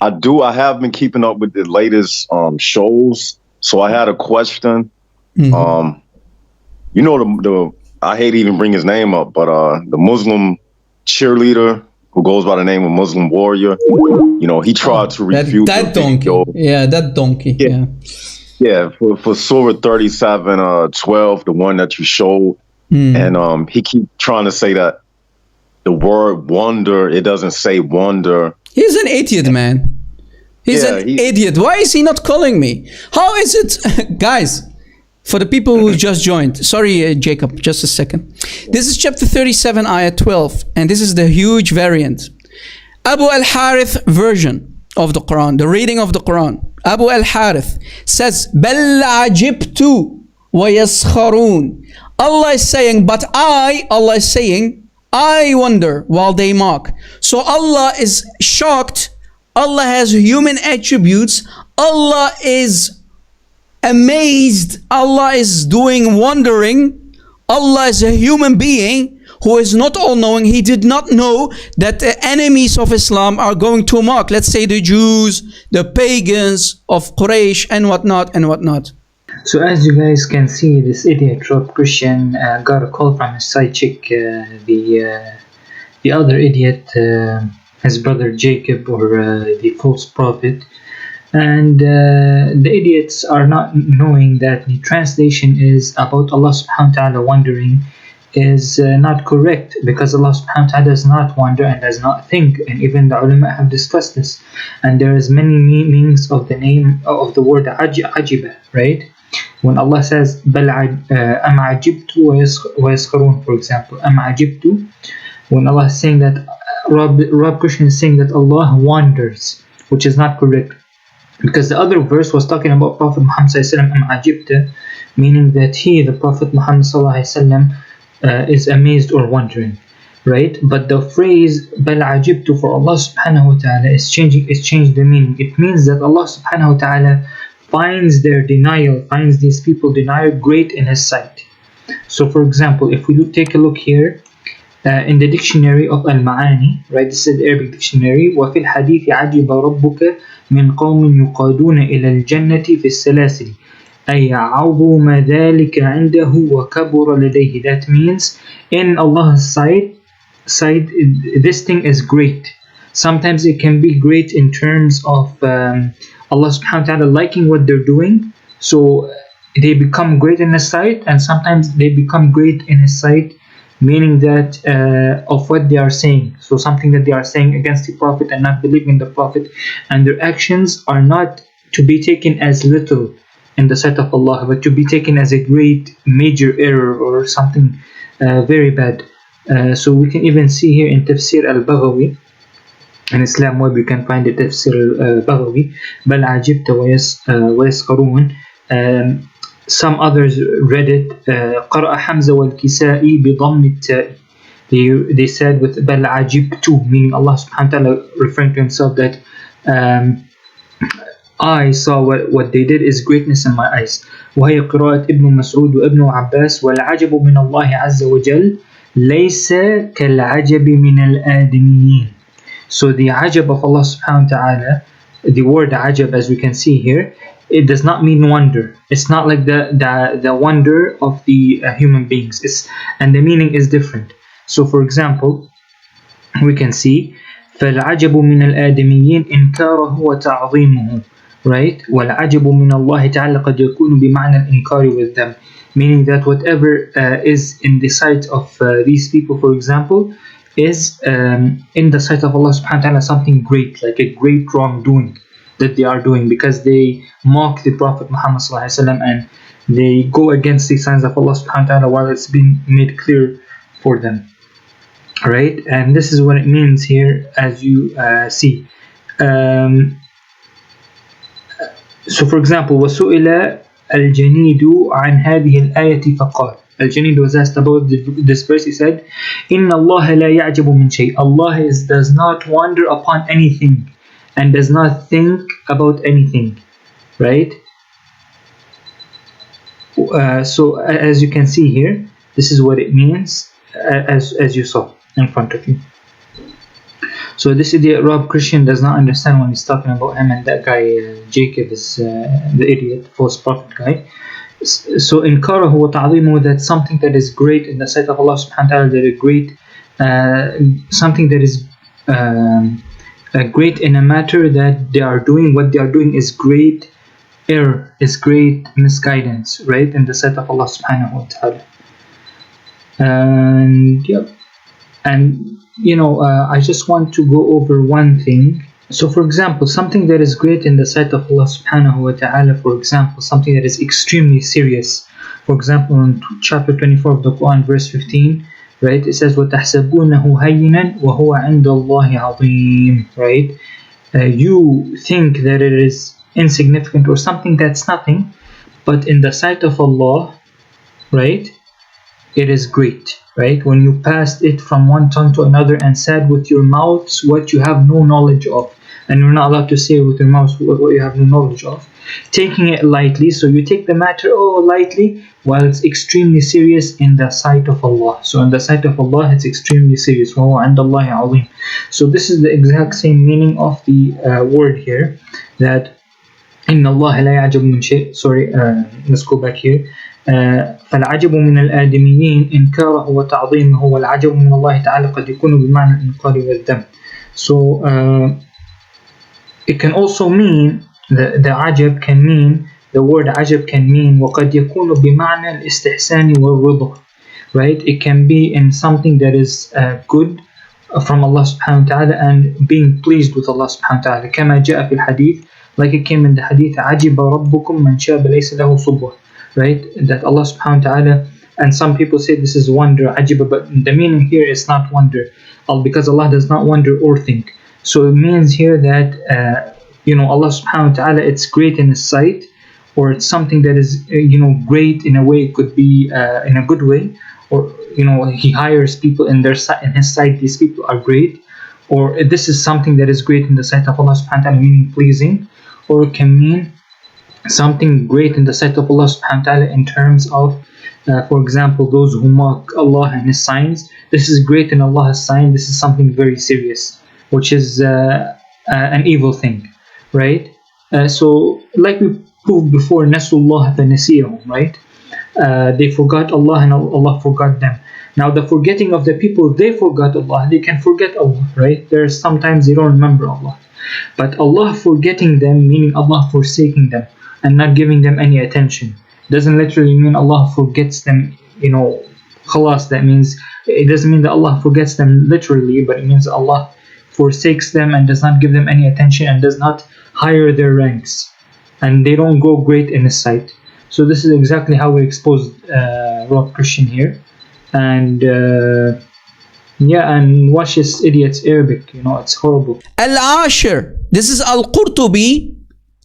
I do. I have been keeping up with the latest shows. So I had a question. Mhm. You know the I hate to even bring his name up, but the Muslim cheerleader who goes by the name of Muslim Warrior. You know, he tried to refute That the donkey. video. Yeah, that donkey. Yeah. Yeah, for Surah 37, 12, the one that you showed. And he keep trying to say that the word wonder, it doesn't say wonder. He's an idiot, man. He's Yeah, an idiot. Why is he not calling me? How is it, guys? For the people who just joined, sorry, Jacob, just a second. This is chapter 37, ayah 12, and this is the huge variant. Abu al-Harith version of the Quran, the reading of the Quran. Abu al-Harith says, بَلْ عَجِبْتُ وَيَسْخَرُونَ. Allah is saying, but Allah is saying, I wonder while they mock. So Allah is shocked. Allah has human attributes. Allah is amazed. Allah is doing wondering. Allah is a human being who is not all-knowing. He did not know that the enemies of Islam are going to mock. Let's say the Jews, the pagans of Quraysh, and whatnot, and whatnot. So as you guys can see, this idiot Rob Christian got a call from his side chick, the other idiot, his brother Jacob, or the false prophet. And the idiots are not knowing that the translation is about Allah subhanahu wa ta'ala wondering is not correct, because Allah subhanahu wa ta'ala does not wonder and does not think, and even the ulama have discussed this. And there is many meanings of the name of the word ajiba, right? When Allah says أَمْ عَجِبْتُ وَيَسْخَرُونَ, for example, أَمْ عَجِبْتُ, when Allah is saying that, Rob Christian is saying that Allah wonders, which is not correct, because the other verse was talking about Prophet Muhammad sallallahu alaihi wasallam, أَمْ عَجِبْتَ, meaning that he, the Prophet Muhammad sallallahu alaihi wasallam, is amazed or wondering, right? But the phrase بَلْ عَجِبْتُ for Allah subhanahu wa ta'ala is changed the meaning. It means that Allah subhanahu wa ta'ala finds these people denial great in His sight. So for example, if we take a look here in the dictionary of Al-Ma'ani, right, this is the Arabic dictionary, وَفِي الْحَدِيثِ عَجِبَ رَبُّكَ مِنْ قَوْمٍ يُقَادُونَ إِلَى الْجَنَّةِ فِي السَّلَاسِلِ أي عظم ذلك عنده وكبر لديه. That means in Allah's sight, this thing is great. Sometimes it can be great in terms of Allah subhanahu wa ta'ala liking what they're doing, so they become great in His sight, and sometimes they become great in His sight, meaning that of what they are saying. So something that they are saying against the Prophet and not believing in the Prophet, and their actions are not to be taken as little in the sight of Allah, but to be taken as a great major error or something very bad. So we can even see here in Tafsir al-Baghawi, in Islam web you can find the Tafsir al-Baghawi, بَلْ عَجِبْتَ وَيَسْخَرُونَ. Some others read it قرأ حمزة والكسائي بضم التاء. They said with بَلْ عَجِبْتُ, meaning Allah subhanahu wa ta'ala referring to Himself that I saw what they did is greatness in my eyes. وهي قراءة ابن مسعود وابن عباس. والعجب من الله عز وجل ليس كالعجب من الآدميين. So the ajab of Allah subhanahu wa ta'ala, the word ajab, as we can see here, it does not mean wonder. It's not like the wonder of the human beings. And the meaning is different. So for example, we can see فالعجب من الآدميين إنكاره وتعظيمه, right? والعجب من الله تعالى قد يكون بمعنى الإنكار with them, meaning that whatever is in the sight of these people, for example, is in the sight of Allah subhanahu wa ta'ala something great, like a great wrongdoing that they are doing, because they mock the Prophet Muhammad sallallahu alaihi wasallam and they go against the signs of Allah subhanahu wa ta'ala while it's being made clear for them, right? And this is what it means here, as you see. So for example, وَسُئِلَ الْجَنِيدُ عَنْ هَذِهِ الْآيَةِ فَقَالَ. Al-Janid was asked about this verse. He said, إِنَّ اللَّهَ لَا يَعْجَبُ مِنْ شَيْءٍ. Allah does not wonder upon anything and does not think about anything, right? So as you can see here, this is what it means, as you saw in front of you. So this idiot Rob Christian does not understand when he's talking about him, and that guy Jacob is the idiot, false prophet guy. So inkarahu wa ta'zimuhu, that's something that is great in the sight of Allah subhanahu wa ta'ala, that is great, something that is great in a matter that they are doing. What they are doing is great error, is great misguidance, right, in the sight of Allah subhanahu wa ta'ala. And yep, and I just want to go over one thing. So for example, something that is great in the sight of Allah subhanahu wa ta'ala, for example, something that is extremely serious. For example, in chapter 24 of the Quran, verse 15, right, it says, وَتَحْسَبُونَهُ هَيِّنًا وَهُوَ عِنْدَ اللَّهِ عَظِيمٌ, right? You think that it is insignificant or something that's nothing, but in the sight of Allah, right, it is great, right? When you passed it from one tongue to another and said with your mouths what you have no knowledge of, and you're not allowed to say with your mouth what you have no knowledge of, taking it lightly. So you take the matter lightly, while it's extremely serious in the sight of Allah. So in the sight of Allah, it's extremely serious. وَهُوَ عِنْدَ اللَّهِ عَظِيمٌ. So this is the exact same meaning of the word here, that إِنَّ اللَّهَ لَا يَعْجَبُ مِنْ شَيْءٍ. Sorry, let's go back here. فالعجب من الآدميين إنكاره وتعظيمه والعجب من الله تعالى قد يكون بمعنى الإنكار والذم. So it can also mean, the عجب can mean, the word عجب can mean وقد يكون بمعنى الاستحسان والرضا, right? It can be in something that is good from Allah subhanahu wa ta'ala and being pleased with Allah subhanahu wa ta'ala. كما جاء في الحديث, like it came in the hadith, عجب ربكم من شاب ليس له صبوة, right? That Allah subhanahu wa ta'ala, and some people say this is wonder, ajiba, but the meaning here is not wonder, because Allah does not wonder or think. So it means here that Allah subhanahu wa ta'ala, it's great in His sight, or it's something that is great in a way. It could be in a good way, or He hires people in His sight, these people are great, or this is something that is great in the sight of Allah subhanahu wa ta'ala, meaning pleasing, or it can mean something great in the sight of Allah subhanahu wa ta'ala in terms of, for example, those who mock Allah and His signs. This is great in Allah's sign. This is something very serious, which is an evil thing, right? So like we proved before, Nasullah fanasiyahum, right? They forgot Allah and Allah forgot them. Now the forgetting of the people, they forgot Allah, they can forget Allah, right? There's sometimes they don't remember Allah. But Allah forgetting them, meaning Allah forsaking them and not giving them any attention, doesn't literally mean Allah forgets them, khalas. That means, it doesn't mean that Allah forgets them literally, but it means Allah forsakes them and does not give them any attention and does not higher their ranks, and they don't go great in His sight. So this is exactly how we exposed Rob Christian here. And and watch this idiot's Arabic, it's horrible. Al-Ashir, this is Al-Qurtubi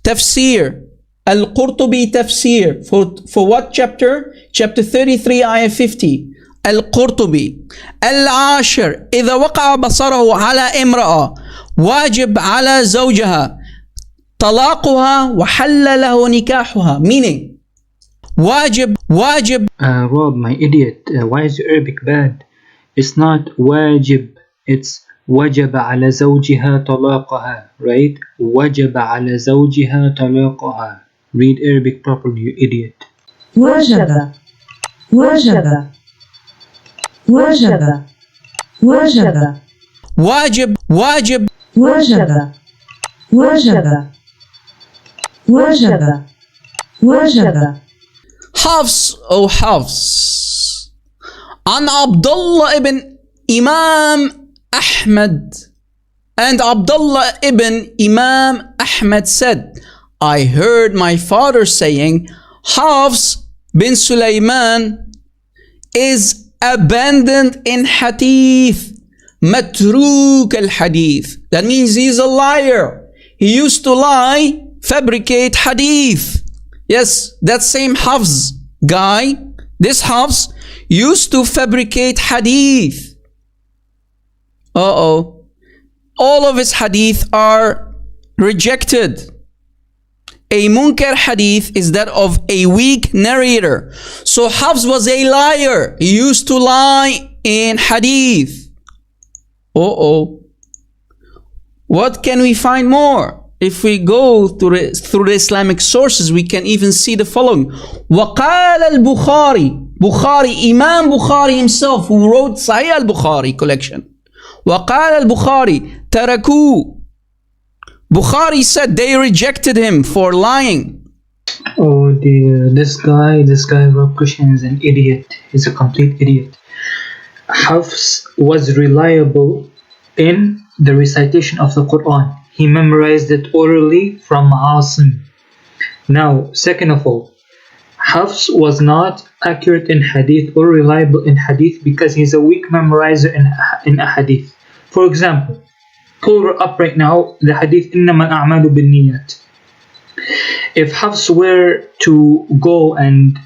Tafsir. Al-Qurtubi Tafsir. For what chapter? Chapter 33, ayah 50. Al-Qurtubi. Al-Ashir, إذا وقع بصره على امرأة واجب على زوجها طلاقها وحل له نكاحها. Meaning, wajib. Rob, my idiot, why is your Arabic bad? It's not wajib, it's وجب على زوجها طلاقها, right? وجب على زوجها طلاقها. Read Arabic properly, you idiot. وجب وجب وجب وجب واجب وجب وجب وجب وجب. Hafs, oh Hafs. An Abdullah ibn Imam Ahmad. And Abdullah ibn Imam Ahmad said, I heard my father saying, Hafs bin Sulaiman is abandoned in hadith. Matruk al-hadith. That means he's a liar. He used to lie, fabricate hadith. Yes, that same Hafs guy, this Hafs, used to fabricate hadith. All of his hadith are rejected. A munkar hadith is that of a weak narrator. So Hafs was a liar. He used to lie in hadith. What can we find more? If we go through the Islamic sources, we can even see the following. وَقَالَ الْبُخَارِ Bukhari, Imam Bukhari himself, who wrote Sahih al-Bukhari collection. وَقَالَ الْبُخَارِ تَرَكُوا Bukhari said they rejected him for lying. Oh dear, this guy Rob Christian is an idiot. He's a complete idiot. Hafs was reliable in the recitation of the Quran. He memorized it orally from Asim. Now, second of all, Hafs was not accurate in hadith or reliable in hadith because he's a weak memorizer in a hadith. For example, pull up right now the hadith إِنَّمَا الْأَعْمَالُ بِالنِّيَّاتِ. If Hafs were to go and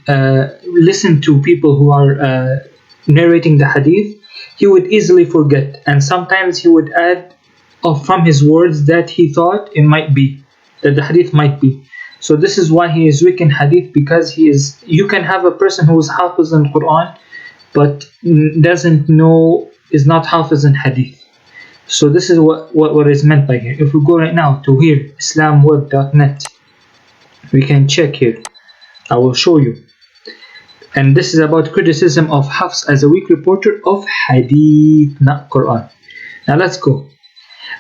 listen to people who are narrating the hadith, he would easily forget, and sometimes he would add from his words that he thought it might be, that the hadith might be. So this is why he is weak in hadith, because he is. You can have a person who is hafiz in Quran but doesn't know, is not hafiz in hadith. So this is what is meant by here. If we go right now to here, islamweb.net, we can check here. I will show you. And this is about criticism of Hafs as a weak reporter of hadith, not Quran. Now let's go.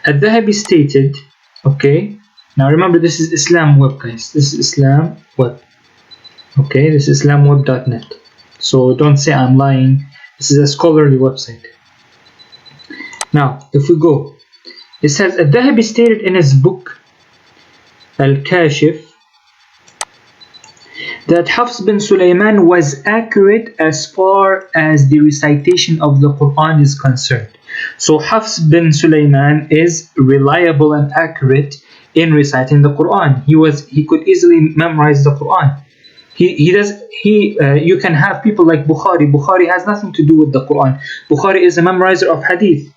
Al-Dhahabi stated, okay, now remember this is Islam Web, guys. This is Islam Web. Okay, this is islamweb.net. So don't say I'm lying. This is a scholarly website. Now, if we go, it says Al-Dhahabi stated in his book Al-Kashif that Hafs bin Sulaiman was accurate as far as the recitation of the Quran is concerned. So Hafs bin Sulaiman is reliable and accurate in reciting the Quran. He could easily memorize the Quran. You can have people like Bukhari. Bukhari has nothing to do with the Quran. Bukhari is a memorizer of hadith.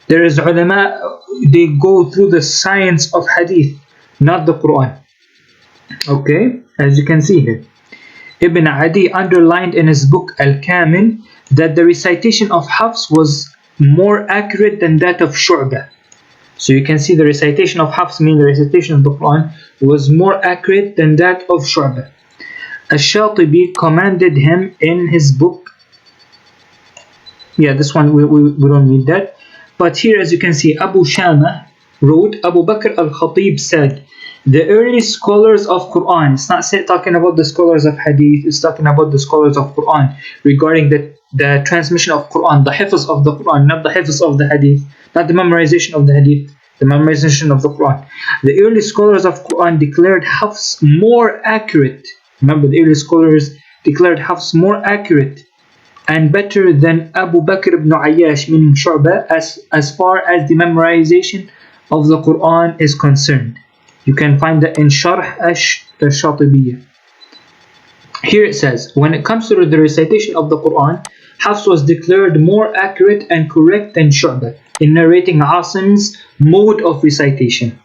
There is ulama, they go through the science of hadith, not the Quran. Okay, as you can see here, Ibn Adi underlined in his book Al-Kamil that the recitation of Hafs was more accurate than that of Shu'bah. So you can see the recitation of Hafs, meaning the recitation of the Quran, was more accurate than that of Shu'bah. Ash-Shatibi commended him in his book. Yeah, this one we don't need that. But here, as you can see, Abu Shama wrote, Abu Bakr al-Khatib said, the early scholars of Quran, it's not talking about the scholars of hadith, it's talking about the scholars of Quran regarding the transmission of Quran, the hifz of the Quran, not the hifz of the hadith, not the memorization of the hadith, the memorization of the Quran. The early scholars of Quran declared Hafs more accurate. Remember, the early scholars declared Hafs more accurate and better than Abu Bakr ibn Ayyash, meaning Shu'bah, as far as the memorization of the Quran is concerned. You can find that in Sharh Ash-Shatibiyya. Here it says, when it comes to the recitation of the Quran, Hafs was declared more accurate and correct than Shu'bah in narrating Asim's mode of recitation.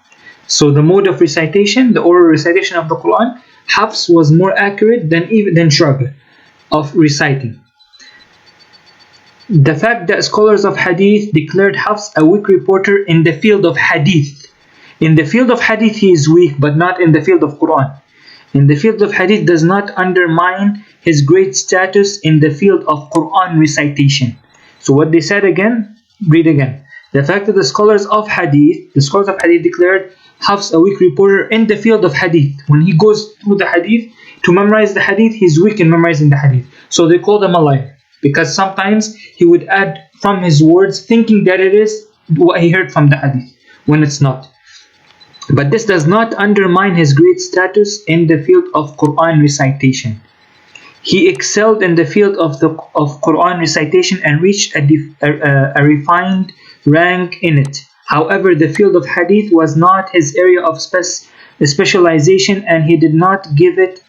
So the mode of recitation, the oral recitation of the Quran, Hafs was more accurate than Shu'bah of reciting. The fact that scholars of hadith declared Hafs a weak reporter in the field of hadith. In the field of hadith he is weak, but not in the field of Quran. In the field of hadith does not undermine his great status in the field of Quran recitation. So what they said again, read again. The fact that the scholars of hadith declared Hafs a weak reporter in the field of hadith. When he goes through the hadith to memorize the hadith, he's weak in memorizing the hadith. So they called him a liar, because sometimes he would add from his words thinking that it is what he heard from the hadith, when it's not. But this does not undermine his great status in the field of Quran recitation. He excelled in the field of Quran recitation and reached a refined rank in it. However, the field of hadith was not his area of specialization, and he did not give it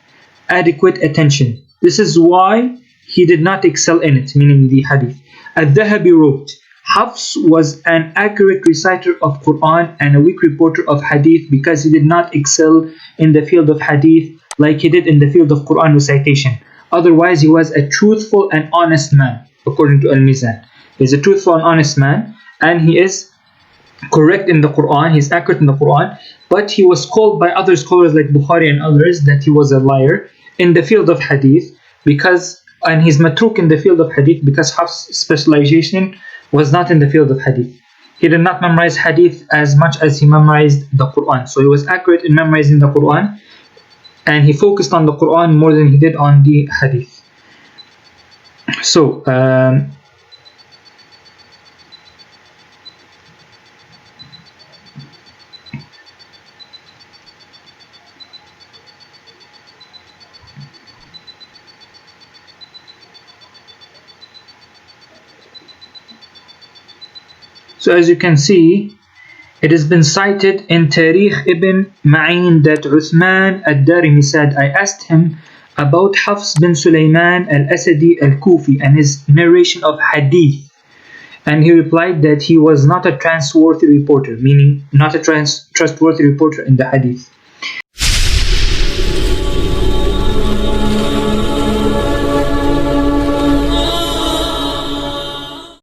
adequate attention. This is why he did not excel in it, meaning the hadith. Al-Dhahabi wrote, Hafs was an accurate reciter of Quran and a weak reporter of hadith because he did not excel in the field of hadith like he did in the field of Quran recitation. Otherwise, he was a truthful and honest man, according to Al-Mizan. He is a truthful and honest man, and he is correct in the Quran, he's accurate in the Quran, but he was called by other scholars like Bukhari and others that he was a liar in the field of hadith, and he's matruk in the field of hadith because Hafs' specialization was not in the field of hadith. He did not memorize hadith as much as he memorized the Quran. So he was accurate in memorizing the Quran, and he focused on the Quran more than he did on the hadith. So as you can see, it has been cited in Tarikh ibn Ma'in that Uthman al-Darimi said, I asked him about Hafs bin Sulaiman al-Asadi al-Kufi and his narration of hadith. And he replied that he was not a trustworthy reporter, meaning not a trustworthy reporter in the hadith.